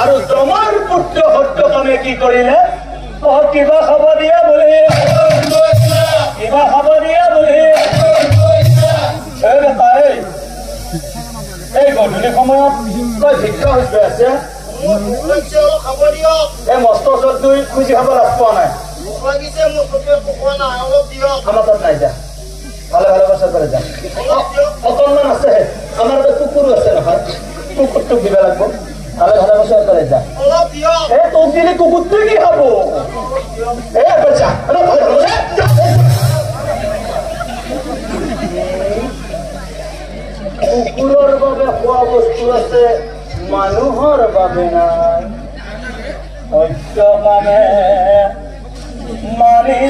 আৰু তোমাৰ পুত্ৰ সত্যকামে কি কৰিলে কিবা খাব দিয়া বুলি কিবা খাব দিয়া বুলি এই গধূলি সময়ত তই ভিক্ষা হৈ আছে এই মস্ত চুই খুজি খাব লাভ পোৱা নাই আমাৰ তাত নাই যা ভালে ভালে বছৰ কৰে যা অকণমান আছে আমাৰ তাত কুকুৰো আছে নহয় কুকুৰটোক দিব লাগিব ভালে ভালে বছৰ কৰে যা তোক দিলে কুকুৰটোৱে কি খাব কুকুৰৰ বাবে খোৱা বস্তু আছে মানুহৰ বাবে নাই সত্যকামে মানি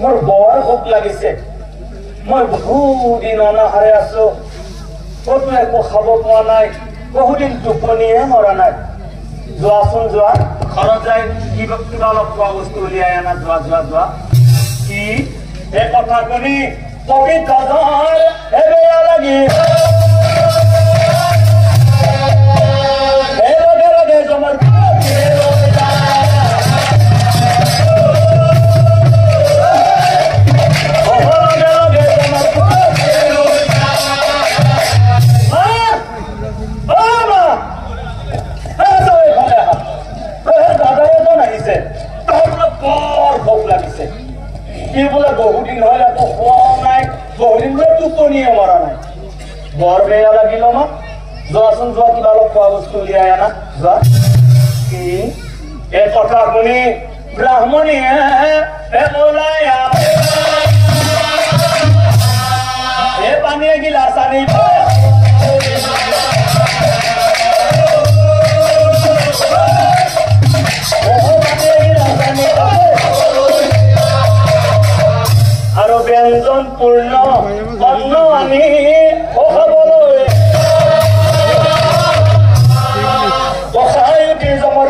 মোৰ বৰ ভোক লাগিছে মই বহুদিন অনাহাৰে আছো ক'তো একো খাব পোৱা নাই বহুদিন টোপনিয়ে মৰা নাই যোৱাচোন যোৱা ঘৰত যাই কিবা অলপ খোৱা বস্তু উলিয়াই আনা যোৱা যোৱা যোৱা কি এই কথা শুনি পবিত্ৰৰ বেয়া লাগি লগে লগে জমাৰ বহুদিন হয় একো খোৱাও নাই বহুদিন ধৰে টোপনিয়ে মৰা নাই বৰ বেয়া লাগিল আমাক যোৱাচোন যোৱা কিবা অলপ খোৱা বস্তু উলিয়াই আনা যোৱা কি এই কথা শুনি ব্ৰাহ্মণীয়ে ওলাই এই পানীয়ে গিলাচ আনি আৰু ব্যঞ্জন পূৰ্ণ অন্ন আনি খাবলৈ বসাই উঠি জমৰ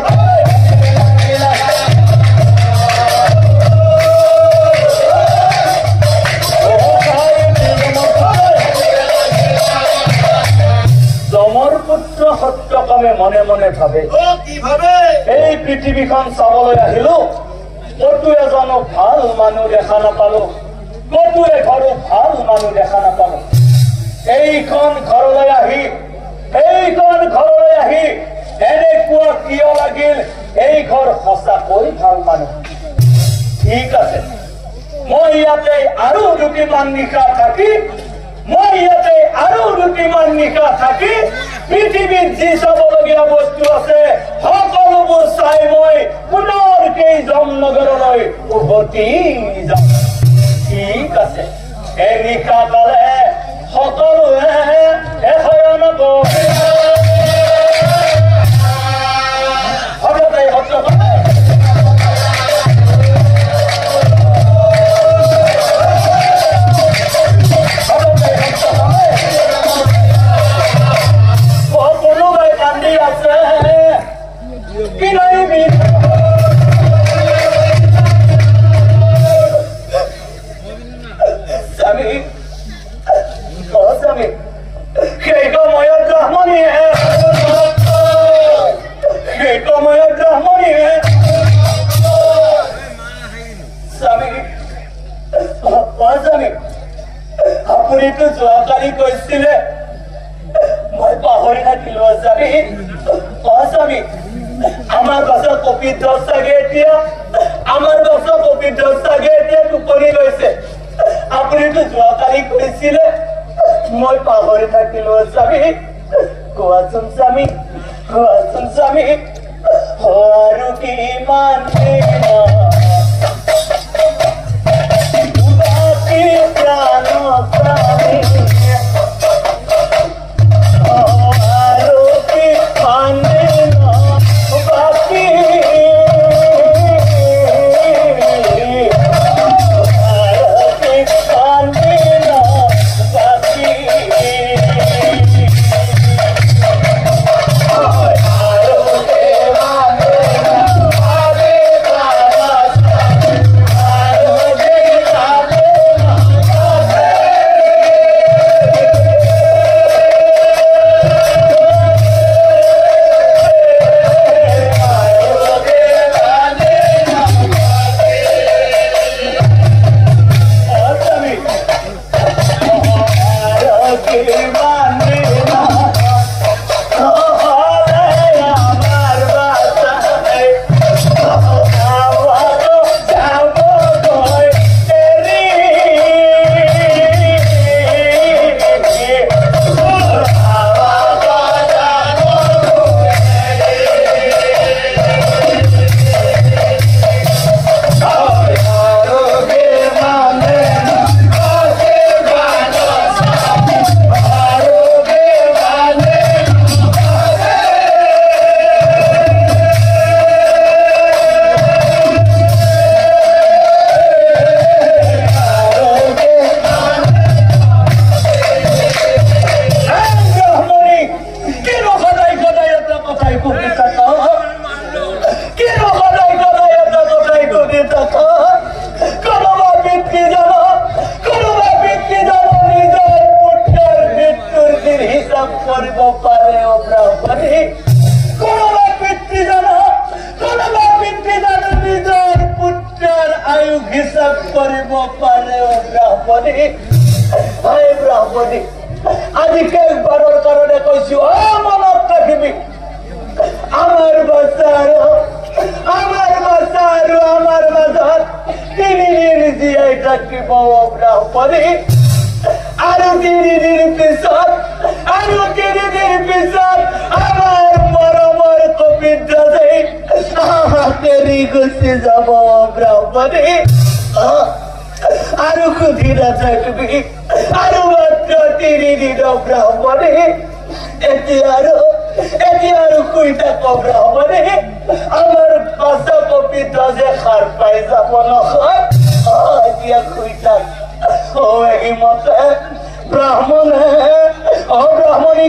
জমৰ পুত্ৰ সত্যকামে মনে মনে ভাবে এই পৃথিৱীখন চাবলৈ আহিলো কতো এজনো ভাল মানুহ দেখা নাপালো কতোৱে ঘৰো ভাল মানুহ দেখা নাপালো এইখন ঘৰলৈ আহি এনেকুৱা কিয় লাগিল এই ঘৰ সঁচাকৈ ভাল মানুহ ঠিক আছে মই ইয়াতে আৰু দুটিমান নিশা থাকি পৃথিৱীত যি চাবলগীয়া বস্তু আছে সকলোবোৰ চাই মই পুনৰ কেইজন নগৰলৈ উভতি যাম। ঠিক আছে, এই নিশা কালে সকলোৱে এশয়ন আপুনিতো যোৱাকালি কৈছিলে, মই পাহৰি থাকিলো স্বামী। স্বামী, আমাৰ গছৰ কপিত চাগে এতিয়া টোপনি গৈছে। আপুনিতো যোৱাকালি কৈছিলে, মই পাহৰি থাকিলো স্বামী। কোৱাচোন স্বামী, আৰু কিমান আজি কেইবাৰৰ কাৰণে কৈছো, মনত ৰাখিবি, আমাৰ বাচ্চা আৰু আমাৰ মাজত 3 দিন জীয়াই থাকিব ব্ৰাহ্মণী। আৰু 3 দিন পিছত আমাৰ মৰমৰ কবিতা এৰি গুচি যাব ব্ৰাহ্মণী। আৰু সুধি নাথাকিবি, আৰু মাত্ৰ 3 দিন ব্ৰাহ্মণী। এতিয়া আৰু শুই থাক ব্ৰাহ্মণী, আমাৰ বাচ্চা কবিতা যে সাৰ পাই যাব নহয়। এতিয়া শুই থাক। এই মতে ব্ৰাহ্মণে ব্ৰাহ্মণী